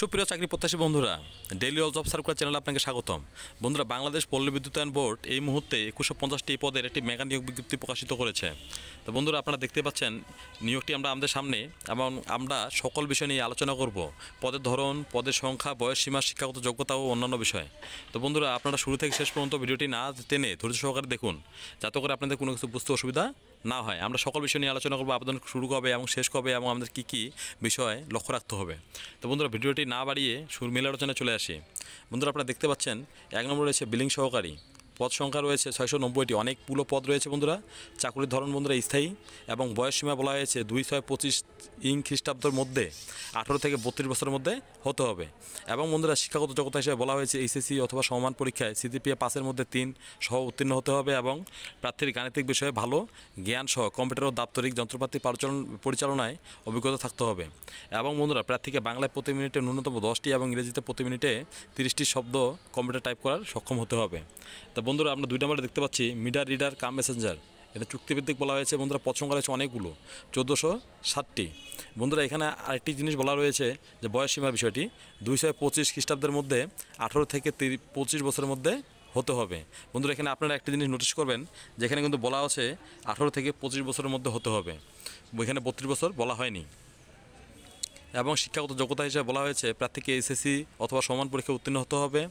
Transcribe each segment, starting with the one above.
সুপ্রিয় চাকরি প্রত্যাশী বন্ধুরা, ডেইলি জব সার্কুলার চ্যানেলে আপনাকে স্বাগতম। বন্ধুরা, বাংলাদেশ পল্লী বিদ্যুতায়ন বোর্ড এই মুহূর্তে 2150টি পদের একটি মেগা নিয়োগ বিজ্ঞপ্তি প্রকাশিত করেছে। তো বন্ধুরা, আপনারা দেখতে পাচ্ছেন নিয়োগটি আমরা আমাদের সামনে, এবং আমরা সকল বিষয় নিয়ে আলোচনা করব। পদের ধরন, পদের সংখ্যা, বয়স সীমা, শিক্ষাগত যোগ্যতা ও অন্যান্য বিষয়। তো বন্ধুরা, আপনারা শুরু থেকে শেষ পর্যন্ত ভিডিওটি না টেনে ধৈর্য সহকারে দেখুন, যাতে করে আপনাদের কোনো কিছু বুঝতে অসুবিধা না হয়। আমরা সকল বিষয় নিয়ে আলোচনা করবো, আবেদন শুরু কবে এবং শেষ কবে, এবং আমাদের কী কী বিষয় লক্ষ্য রাখতে হবে। তো বন্ধুরা, ভিডিওটি না বাড়িয়ে মূল আলোচনায় চলে আসি। বন্ধুরা, আপনারা দেখতে পাচ্ছেন 1 নম্বর রয়েছে বিলিং সহকারী। পদ সংখ্যা রয়েছে 690টি, অনেকগুলো পদ রয়েছে বন্ধুরা। চাকুরির ধরন বন্ধুরা স্থায়ী, এবং বয়স সীমা বলা হয়েছে 2625 খ্রিস্টাব্দের মধ্যে 18 থেকে 32 বছরের মধ্যে হতে হবে। এবং বন্ধুরা, শিক্ষাগত যোগ্যতা হিসেবে বলা হয়েছে এইচএসসি অথবা সমমান পরীক্ষায় সিজিপিএ 5-এর মধ্যে 3 সহ উত্তীর্ণ হতে হবে, এবং প্রার্থীর গাণিতিক বিষয়ে ভালো জ্ঞান সহ কম্পিউটার ও দাপ্তরিক যন্ত্রপাতি পরিচালনায় অভিজ্ঞতা থাকতে হবে। এবং বন্ধুরা, প্রার্থীকে বাংলায় প্রতি মিনিটে ন্যূনতম 10টি এবং ইংরেজিতে প্রতি মিনিটে 30টি শব্দ কম্পিউটার টাইপ করার সক্ষম হতে হবে। তো বন্ধুরা, আমরা 2 নম্বরে দেখতে পাচ্ছি মিডিয়া রিডার কাম মেসেঞ্জার। এটা চুক্তিভিত্তিক বলা হয়েছে বন্ধুরা। পদ সংখ্যা রয়েছে অনেকগুলো, 1460টি। বন্ধুরা, এখানে আরেকটি জিনিস বলা রয়েছে যে বয়স সীমার বিষয়টি 225 খ্রিস্টাব্দের মধ্যে 18 থেকে 25 বছরের মধ্যে হতে হবে। বন্ধুরা, এখানে আপনারা একটি জিনিস নোটিশ করবেন, যেখানে কিন্তু বলা আছে 18 থেকে 25 বছরের মধ্যে হতে হবে, এখানে 32 বছর বলা হয়নি। এবং শিক্ষাগত যোগ্যতা হিসেবে বলা হয়েছে প্রার্থীকে এসএসসি অথবা সমান পরীক্ষায় উত্তীর্ণ হতে হবে।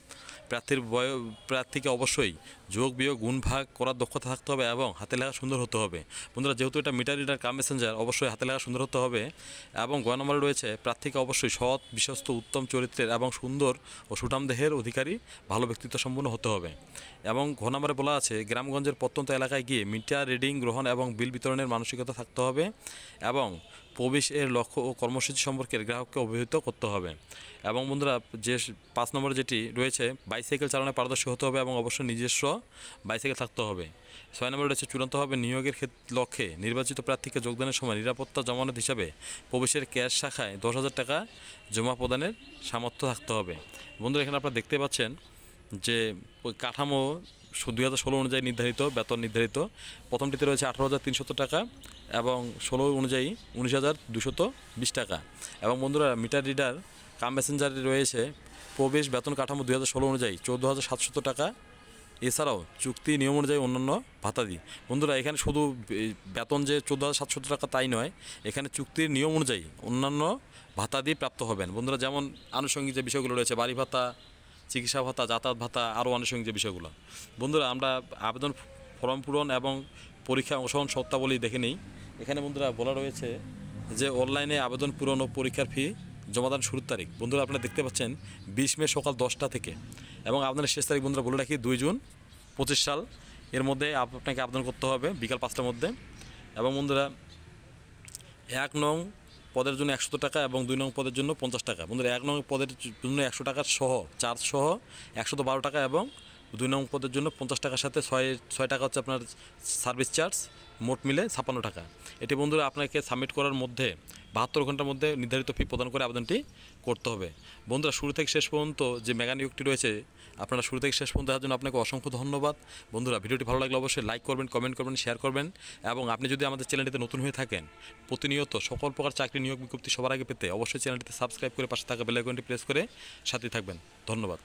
প্রার্থীকে অবশ্যই যোগ বিয়োগ গুণ ভাগ করার দক্ষতা থাকতে হবে, এবং হাতে লেখা সুন্দর হতে হবে। বন্ধুরা, যেহেতু এটা মিটার রিডার কাম মেসেঞ্জার, অবশ্যই হাতে লেখা সুন্দর হতে হবে। এবং 9 নম্বরে রয়েছে প্রার্থীকে অবশ্যই সৎ, বিশ্বস্ত, উত্তম চরিত্রের এবং সুন্দর ও সুঠাম দেহের অধিকারী, ভালো ব্যক্তিত্ব সম্পন্ন হতে হবে। এবং 10 নম্বরে বলা আছে গ্রামগঞ্জের প্রত্যন্ত এলাকায় গিয়ে মিটার রিডিং গ্রহণ এবং বিল বিতরণের মানসিকতা থাকতে হবে, এবং প্রবেশের লক্ষ্য ও কর্মসূচি সম্পর্কে গ্রাহককে অবহিত করতে হবে। এবং বন্ধুরা, যে 5 নম্বরে যেটি রয়েছে বাইসাইকেল চালানোয় পারদর্শী হতে হবে, এবং অবশ্যই নিজস্ব বাইসাইকেল থাকতে হবে। 6 নম্বরে রয়েছে চূড়ান্তভাবে নিয়োগের লক্ষ্যে নির্বাচিত প্রার্থীকে যোগদানের সময় নিরাপত্তা জমানত হিসাবে প্রবেশের ক্যাশ শাখায় 10,000 টাকা জমা প্রদানের সামর্থ্য থাকতে হবে। বন্ধুরা, এখানে আপনারা দেখতে পাচ্ছেন যে কাঠামো 2016 অনুযায়ী নির্ধারিত বেতন নির্ধারিত। প্রথমটিতে রয়েছে 18,300 টাকা, এবং 16 অনুযায়ী 19,220 টাকা। এবং বন্ধুরা, মিটার রিডার কাম মেসেঞ্জারে রয়েছে প্রবেশ বেতন কাঠামো 2016 অনুযায়ী 14,700 টাকা। এছাড়াও চুক্তি নিয়ম অনুযায়ী অন্যান্য ভাতাদি। বন্ধুরা, এখানে শুধু বেতন যে 14,700 টাকা তাই নয়, এখানে চুক্তির নিয়ম অনুযায়ী অন্যান্য ভাতাদি প্রাপ্ত হবেন। বন্ধুরা, যেমন আনুষঙ্গিক যে বিষয়গুলো রয়েছে, বাড়ি ভাতা, চিকিৎসা ভাতা, যাতায়াত ভাতা, আরও আনুষঙ্গিক যে বিষয়গুলো। বন্ধুরা, আমরা আবেদন ফর্ম পূরণ এবং পরীক্ষা অংশগ্রহণ শর্তাবলী দেখে নিই। এখানে বন্ধুরা বলা রয়েছে যে অনলাইনে আবেদন পূরণ ও পরীক্ষার ফি জমাদান শুরুর তারিখ। বন্ধুরা, আপনারা দেখতে পাচ্ছেন 20 মে সকাল 10টা থেকে, এবং আবেদনের শেষ তারিখ বন্ধুরা বলে রাখি 2 জুন 25 সাল। এর মধ্যে আপনাকে আবেদন করতে হবে বিকাল 5টার মধ্যে। এবং বন্ধুরা, 1 নং পদের জন্য 100 টাকা এবং 2 নং পদের জন্য 50 টাকা। বন্ধুরা, 1 নং পদের জন্য 100 টাকার সহ চার্জ সহ 112 টাকা, এবং 2 নং পদের জন্য 50 টাকার সাথে 6 টাকা হচ্ছে আপনার সার্ভিস চার্জ, মোট মিলে 56 টাকা। এটি বন্ধুরা আপনাকে সাবমিট করার মধ্যে 72 ঘন্টার মধ্যে নির্ধারিত ফি প্রদান করে আবেদনটি করতে হবে। বন্ধুরা, শুরু থেকে শেষ পর্যন্ত যে মেগা নিয়োগটি রয়েছে, আপনারা শুরু থেকে শেষ পর্যন্ত দেওয়ার জন্য আপনাকে অসংখ্য ধন্যবাদ। বন্ধুরা, ভিডিওটি ভালো লাগলে অবশ্যই লাইক করবেন, কমেন্ট করবেন, শেয়ার করবেন। এবং আপনি যদি আমাদের চ্যানেলটিতে নতুন হয়ে থাকেন, প্রতিনিয়ত সকল প্রকার চাকরি নিয়োগ বিজ্ঞপ্তি সবার আগে পেতে অবশ্যই চ্যানেলটিতে সাবস্ক্রাইব করে পাশে থাকা বেল আইকনটি প্রেস করে সাথে থাকবেন। ধন্যবাদ।